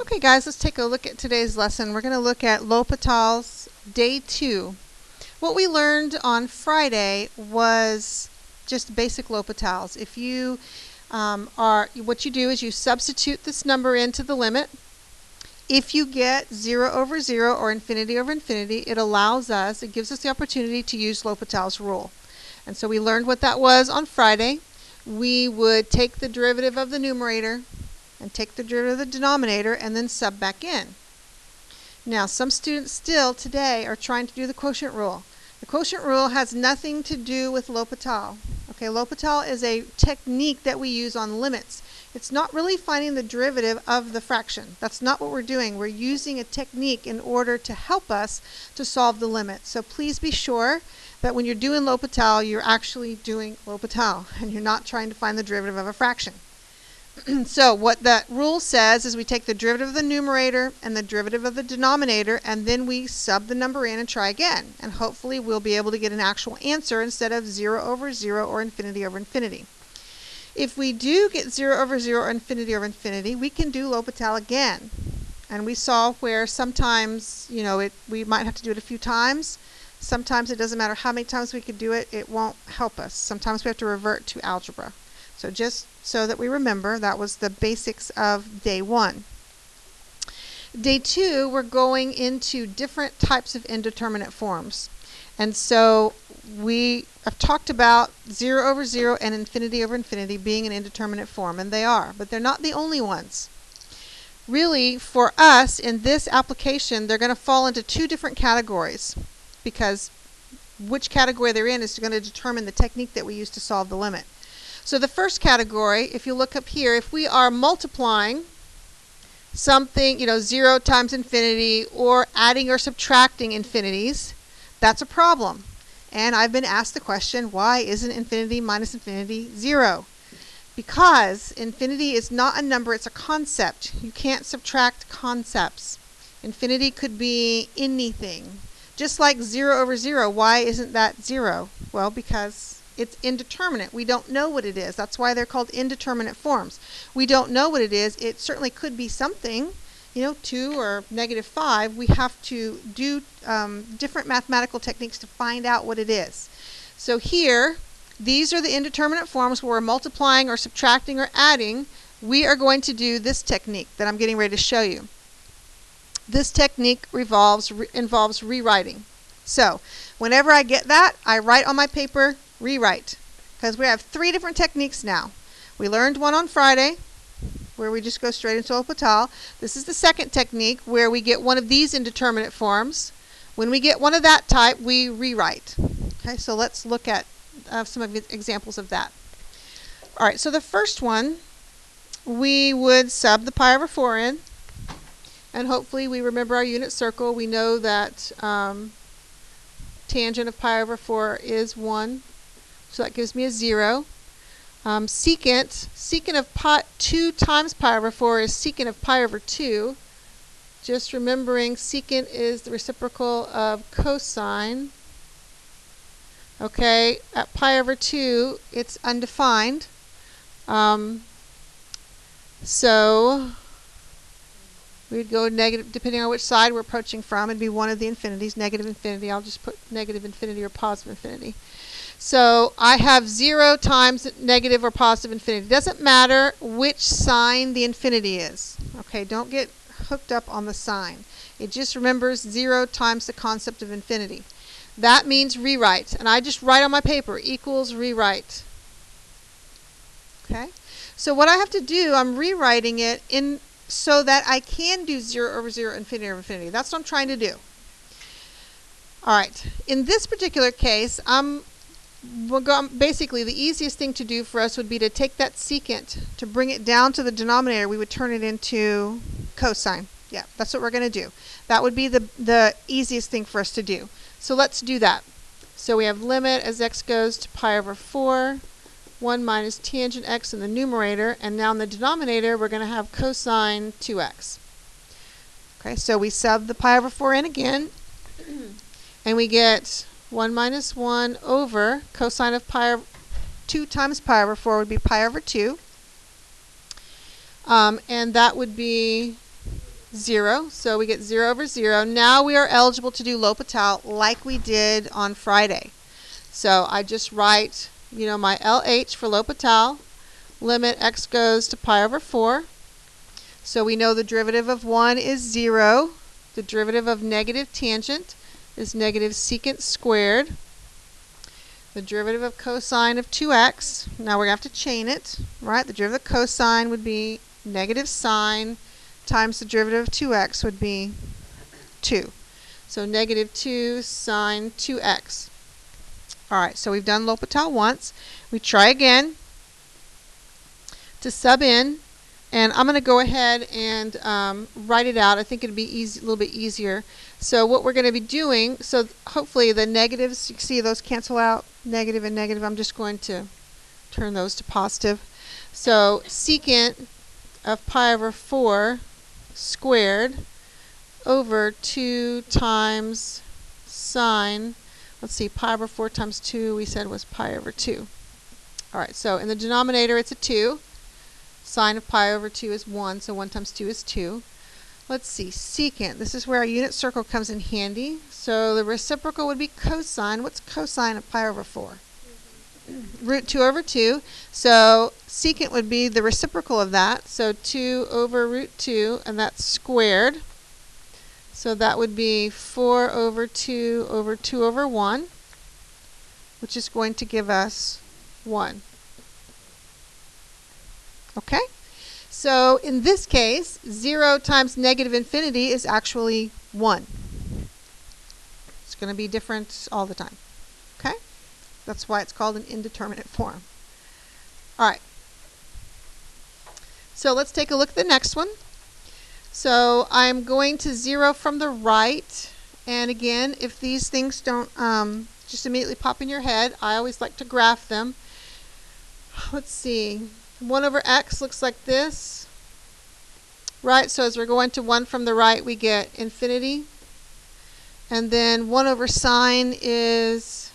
Okay guys, let's take a look at today's lesson. We're going to look at L'Hopital's Day 2. What we learned on Friday was just basic L'Hopitals. If you what you do is you substitute this number into the limit. If you get 0 over 0 or infinity over infinity, it gives us the opportunity to use L'Hopital's rule. And so we learned what that was on Friday. We would take the derivative of the numerator and take the derivative of the denominator and then sub back in. Now, some students still today are trying to do the quotient rule. The quotient rule has nothing to do with L'Hopital. Okay, L'Hopital is a technique that we use on limits. It's not really finding the derivative of the fraction. That's not what we're doing. We're using a technique in order to help us to solve the limit. So please be sure that when you're doing L'Hopital, you're actually doing L'Hopital and you're not trying to find the derivative of a fraction. So what that rule says is we take the derivative of the numerator and the derivative of the denominator, and then we sub the number in and try again. And hopefully we'll be able to get an actual answer instead of 0 over 0 or infinity over infinity. If we do get 0 over 0 or infinity over infinity, we can do L'Hopital again. And we saw where sometimes, we might have to do it a few times. Sometimes it doesn't matter how many times we could do it, it won't help us. Sometimes we have to revert to algebra. So just so that we remember, that was the basics of day 1. Day 2, we're going into different types of indeterminate forms. And so we have talked about 0 over 0 and infinity over infinity being an indeterminate form, and they are, but they're not the only ones. Really, for us, in this application, they're going to fall into two different categories, because which category they're in is going to determine the technique that we use to solve the limit. So the first category, if you look up here, if we are multiplying something, 0 times infinity, or adding or subtracting infinities, that's a problem. And I've been asked the question, why isn't infinity minus infinity 0? Because infinity is not a number, it's a concept. You can't subtract concepts. Infinity could be anything. Just like 0 over 0, why isn't that 0? Well, because it's indeterminate. We don't know what it is. That's why they're called indeterminate forms. We don't know what it is. It certainly could be something, 2 or -5. We have to do different mathematical techniques to find out what it is. So here, these are the indeterminate forms where we're multiplying or subtracting or adding. We are going to do this technique that I'm getting ready to show you. This technique involves rewriting. So whenever I get that, I write on my paper, rewrite, because we have 3 different techniques now. We learned one on Friday where we just go straight into L'Hopital. This is the second technique where we get one of these indeterminate forms. When we get one of that type, we rewrite. Okay, so let's look at some of the examples of that. All right, so the first one, we would sub the pi over 4 in, and hopefully we remember our unit circle. We know that tangent of pi over 4 is 1. So that gives me a 0. Secant of 2 times pi over 4 is secant of pi over 2. Just remembering secant is the reciprocal of cosine. Okay, at pi over 2, it's undefined. So we'd go negative, depending on which side we're approaching from. It'd be one of the infinities, negative infinity. I'll just put negative infinity or positive infinity. So I have 0 times negative or positive infinity. It doesn't matter which sign the infinity is. Okay, don't get hooked up on the sign. It just remembers 0 times the concept of infinity. That means rewrite. And I just write on my paper, equals rewrite. Okay, so what I have to do, I'm rewriting it in so that I can do 0 over 0, infinity over infinity. That's what I'm trying to do. All right, in this particular case, basically the easiest thing to do for us would be to take that secant, to bring it down to the denominator. We would turn it into cosine. Yeah, that's what we're going to do. That would be the easiest thing for us to do. So let's do that. So we have limit as x goes to pi over 4, 1 minus tangent x in the numerator, and now in the denominator we're going to have cosine 2x. Okay, so we sub the pi over 4 in again, and we get 1 minus 1 over cosine of 2 times pi over 4 would be pi over 2. And that would be 0. So we get 0 over 0. Now we are eligible to do L'Hopital like we did on Friday. So I just write, my LH for L'Hopital. Limit x goes to pi over 4. So we know the derivative of 1 is 0. The derivative of negative tangent is negative secant squared. The derivative of cosine of 2x, now we're going to have to chain it, right? The derivative of cosine would be negative sine times the derivative of 2x would be 2. So negative 2 sine 2x. All right, so we've done L'Hopital once. We try again to sub in, and I'm going to go ahead and write it out. I think it'd be a little bit easier. So what we're going to be doing, so hopefully the negatives, you see those cancel out, negative and negative. I'm just going to turn those to positive. So secant of pi over 4 squared over 2 times sine, let's see, pi over 4 times 2 we said was pi over 2. All right, so in the denominator it's a 2. Sine of pi over 2 is 1, so 1 times 2 is 2. Let's see, secant. This is where our unit circle comes in handy. So the reciprocal would be cosine. What's cosine of pi over 4? Root 2 over 2. So secant would be the reciprocal of that. So 2 over root 2, and that's squared. So that would be 4 over 2 over 2 over 1, which is going to give us 1. Okay? So in this case, 0 times negative infinity is actually 1. It's going to be different all the time. Okay? That's why it's called an indeterminate form. All right. So let's take a look at the next one. So I'm going to 0 from the right. And again, if these things don't just immediately pop in your head, I always like to graph them. Let's see. 1 over x looks like this, right? So as we're going to 1 from the right, we get infinity. And then 1 over sine is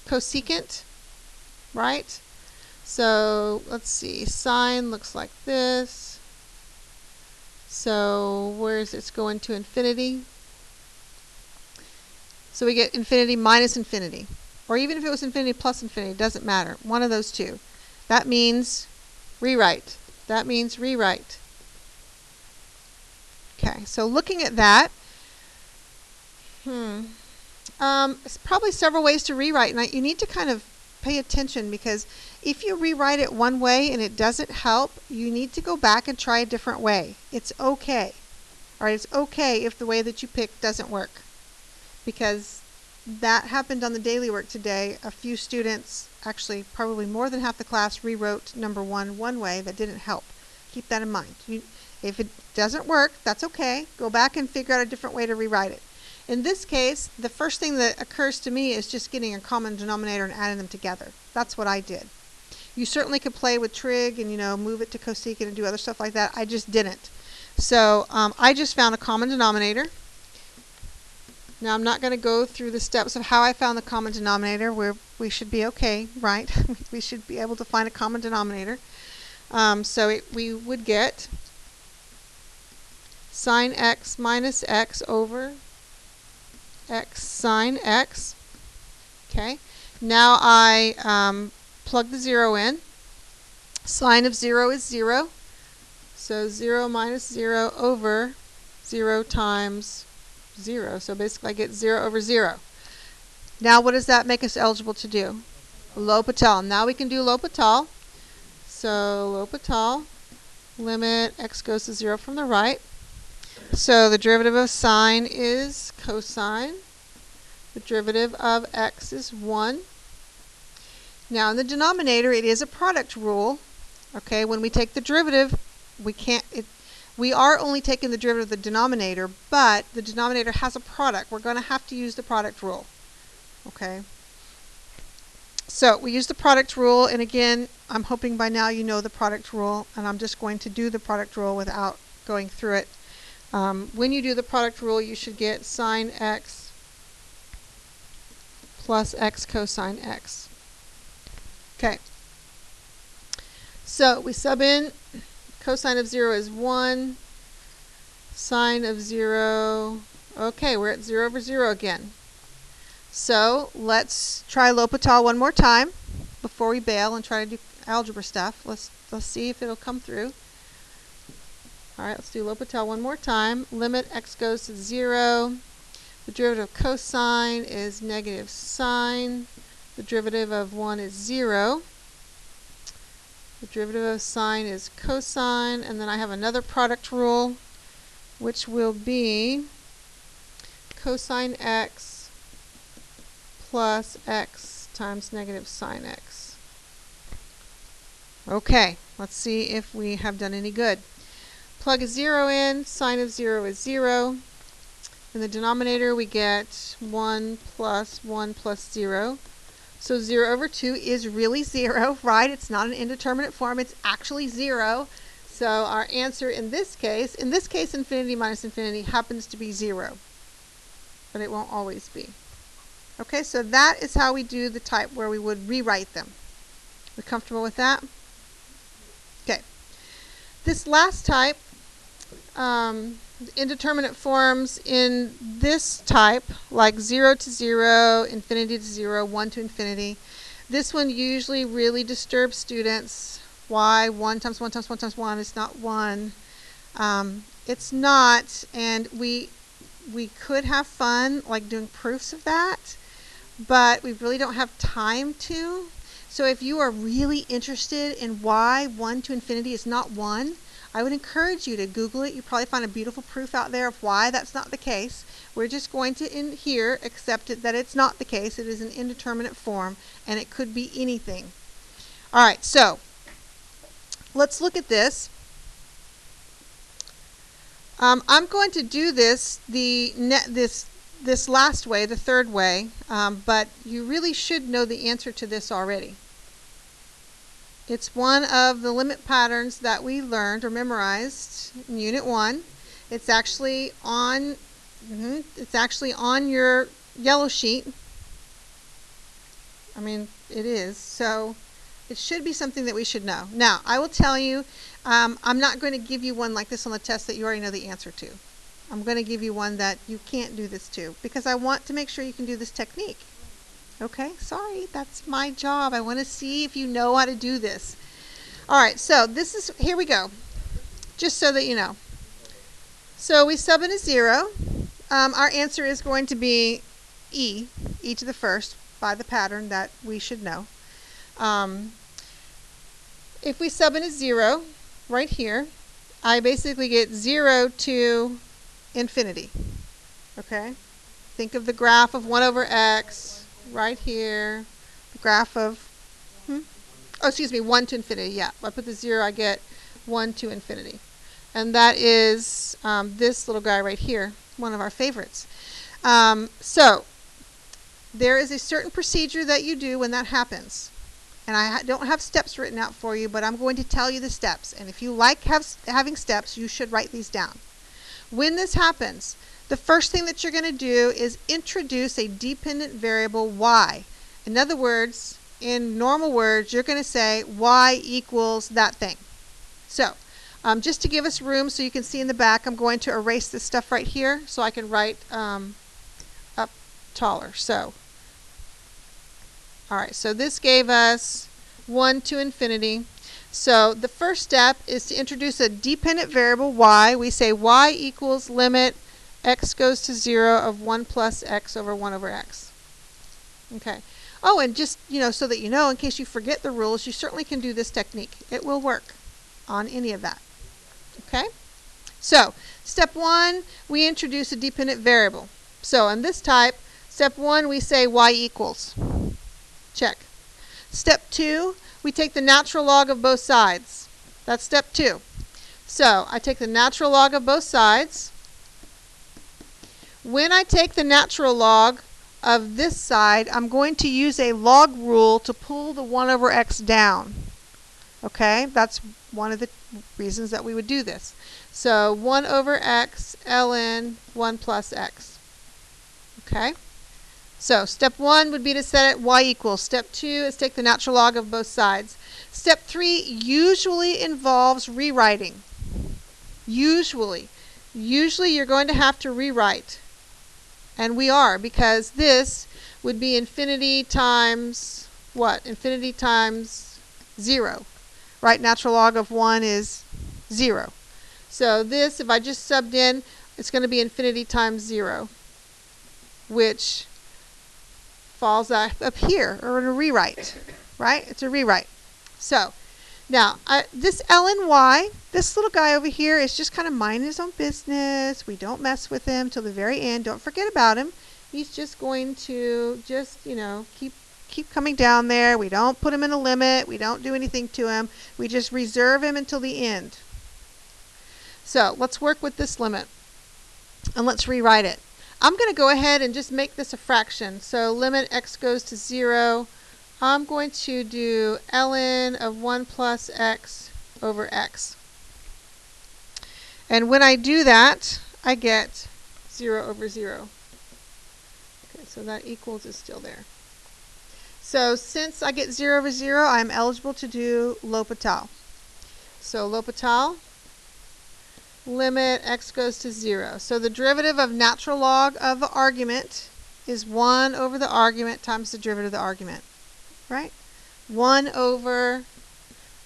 cosecant, right? So let's see, sine looks like this. So where is it going to infinity? So we get infinity minus infinity. Or even if it was infinity plus infinity, it doesn't matter. One of those two. That means rewrite. That means rewrite. Okay, so looking at that, it's probably several ways to rewrite, and you need to kind of pay attention, because if you rewrite it one way and it doesn't help, you need to go back and try a different way. It's okay. All right, it's okay if the way that you pick doesn't work, because that happened on the daily work today. A few students, actually probably more than half the class, rewrote number 1 one way that didn't help. Keep that in mind. If it doesn't work, that's okay. Go back and figure out a different way to rewrite it. In this case, the first thing that occurs to me is just getting a common denominator and adding them together. That's what I did. You certainly could play with trig and, move it to cosecant and do other stuff like that. I just didn't. So I just found a common denominator. Now I'm not going to go through the steps of how I found the common denominator, where we should be okay, right? We should be able to find a common denominator. We would get sine x minus x over x sine x. Okay. Now I plug the 0 in. Sine of 0 is 0. So 0 minus 0 over 0 times 0. So basically I get 0 over 0. Now what does that make us eligible to do? L'Hopital. Now we can do L'Hopital. So L'Hopital, limit x goes to 0 from the right. So the derivative of sine is cosine. The derivative of x is 1. Now in the denominator, it is a product rule. Okay, when we take the derivative, we are only taking the derivative of the denominator, but the denominator has a product. We're going to have to use the product rule. Okay. So we use the product rule, and again, I'm hoping by now you know the product rule, and I'm just going to do the product rule without going through it. When you do the product rule, you should get sine x plus x cosine x. Okay. So we sub in, cosine of 0 is 1, Sine of 0. Okay, we're at 0 over 0 again. So let's try L'Hopital one more time before we bail and try to do algebra stuff. Let's see if it'll come through. All right, let's do L'Hopital one more time. Limit x goes to 0. The derivative of cosine is negative sine. The derivative of 1 is 0. The derivative of sine is cosine. And then I have another product rule, which will be cosine x plus x times negative sine x. Okay, let's see if we have done any good. Plug a 0 in, sine of 0 is 0. In the denominator we get 1 plus 0. So 0 over 2 is really 0, right? It's not an indeterminate form, it's actually 0. So our answer in this case infinity minus infinity happens to be 0. But it won't always be. Okay, so that is how we do the type where we would rewrite them. We comfortable with that? Okay. This last type, indeterminate forms in this type, like 0 to 0, infinity to 0, 1 to infinity, this one usually really disturbs students. Why? 1 times 1 times 1 times 1 is not 1. It's not, and we could have fun like doing proofs of that, but we really don't have time to. So if you are really interested in why 1 to infinity is not 1, I would encourage you to Google it. You probably find a beautiful proof out there of why that's not the case. We're just going to, in here, accept it that it's not the case. It is an indeterminate form, and it could be anything. All right, so let's look at this. I'm going to do this this last way, the third way, but you really should know the answer to this already. It's one of the limit patterns that we learned or memorized in Unit 1. It's actually on your yellow sheet. I mean, it is. So it should be something that we should know. Now, I will tell you, I'm not going to give you one like this on the test that you already know the answer to. I'm going to give you one that you can't do this to, because I want to make sure you can do this technique. Okay, sorry, that's my job. I want to see if you know how to do this. All right, so here we go, just so that you know. So we sub in a 0. Our answer is going to be e to the first, by the pattern that we should know. If we sub in a 0 right here, I basically get 0 to infinity. Okay? Think of the graph of 1 over x right here. The graph of, 1 to infinity. Yeah, if I put the 0, I get 1 to infinity. And that is this little guy right here, one of our favorites. So there is a certain procedure that you do when that happens. And I don't have steps written out for you, but I'm going to tell you the steps. And if you like having steps, you should write these down. When this happens, the first thing that you're going to do is introduce a dependent variable y. In other words, in normal words, you're going to say y equals that thing. So just to give us room so you can see in the back, I'm going to erase this stuff right here so I can write up taller. So, all right, so this gave us 1 to infinity. So the first step is to introduce a dependent variable y. We say y equals limit x goes to 0 of 1 plus x over 1 over x. Okay. Oh, and just, so that you know, in case you forget the rules, you certainly can do this technique. It will work on any of that. Okay? So, step 1, we introduce a dependent variable. So, in this type, step 1, we say y equals. Check. Step 2, we take the natural log of both sides. That's step 2. So, I take the natural log of both sides. When I take the natural log of this side, I'm going to use a log rule to pull the 1 over x down. Okay? That's one of the reasons that we would do this. So 1 over x ln 1 plus x. Okay? So step 1 would be to set it y equals. Step 2 is take the natural log of both sides. Step 3 usually involves rewriting. Usually. usually you're going to have to rewrite. And we are, because this would be infinity times what? Infinity times 0. Right? Natural log of 1 is 0. So this, if I just subbed in, it's going to be infinity times 0, which falls up here, or in a rewrite. Right? It's a rewrite. So, now, this ln y, this little guy over here is just kind of minding his own business. We don't mess with him till the very end. Don't forget about him. He's just going to keep coming down there. We don't put him in a limit. We don't do anything to him. We just reserve him until the end. So, let's work with this limit. And let's rewrite it. I'm going to go ahead and just make this a fraction. So, limit x goes to 0. I'm going to do ln of 1 plus x over x. And when I do that, I get 0 over 0. Okay, so that equals is still there. So since I get 0 over 0, I'm eligible to do L'Hopital. So L'Hopital, limit x goes to 0. So the derivative of natural log of the argument is 1 over the argument times the derivative of the argument. Right? 1 over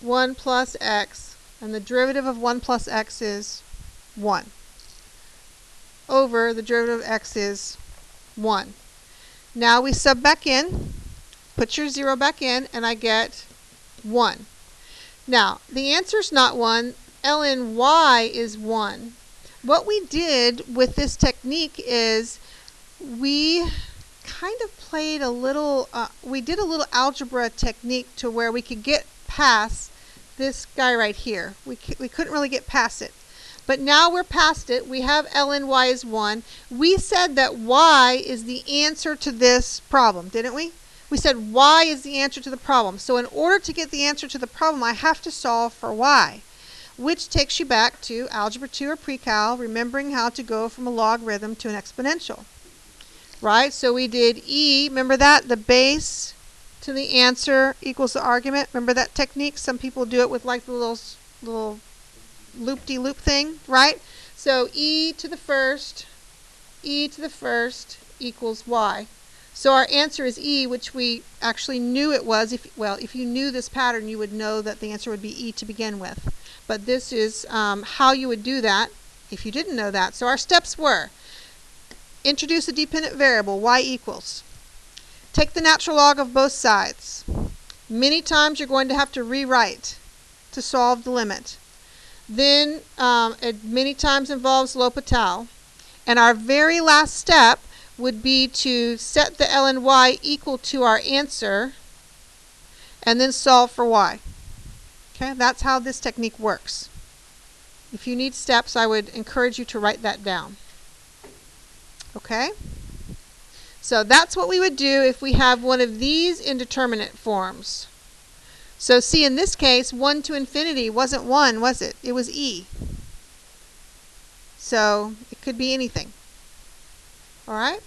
1 plus x, and the derivative of 1 plus x is 1. Over the derivative of x is 1. Now we sub back in, put your 0 back in, and I get 1. Now, the answer is not 1. ln y is 1. What we did with this technique is we kind of played a little, we did a little algebra technique to where we could get past this guy right here. We couldn't really get past it. But now we're past it. We have ln y is 1. We said that y is the answer to this problem, didn't we? We said y is the answer to the problem. So in order to get the answer to the problem, I have to solve for y, which takes you back to Algebra 2 or Pre-Cal, remembering how to go from a logarithm to an exponential. Right? So we did e, remember that? The base to the answer equals the argument. Remember that technique? Some people do it with like the little loop-de-loop thing, right? So e to the first equals y. So our answer is e, which we actually knew it was. If you knew this pattern, you would know that the answer would be e to begin with. But this is how you would do that if you didn't know that. So our steps were: introduce a dependent variable, y equals. Take the natural log of both sides. Many times you're going to have to rewrite to solve the limit. Then it many times involves L'Hopital. And our very last step would be to set the ln y equal to our answer and then solve for y. Okay, that's how this technique works. If you need steps, I would encourage you to write that down. Okay? So that's what we would do if we have one of these indeterminate forms. So see, in this case, 1 to infinity wasn't 1, was it? It was e. So it could be anything. All right?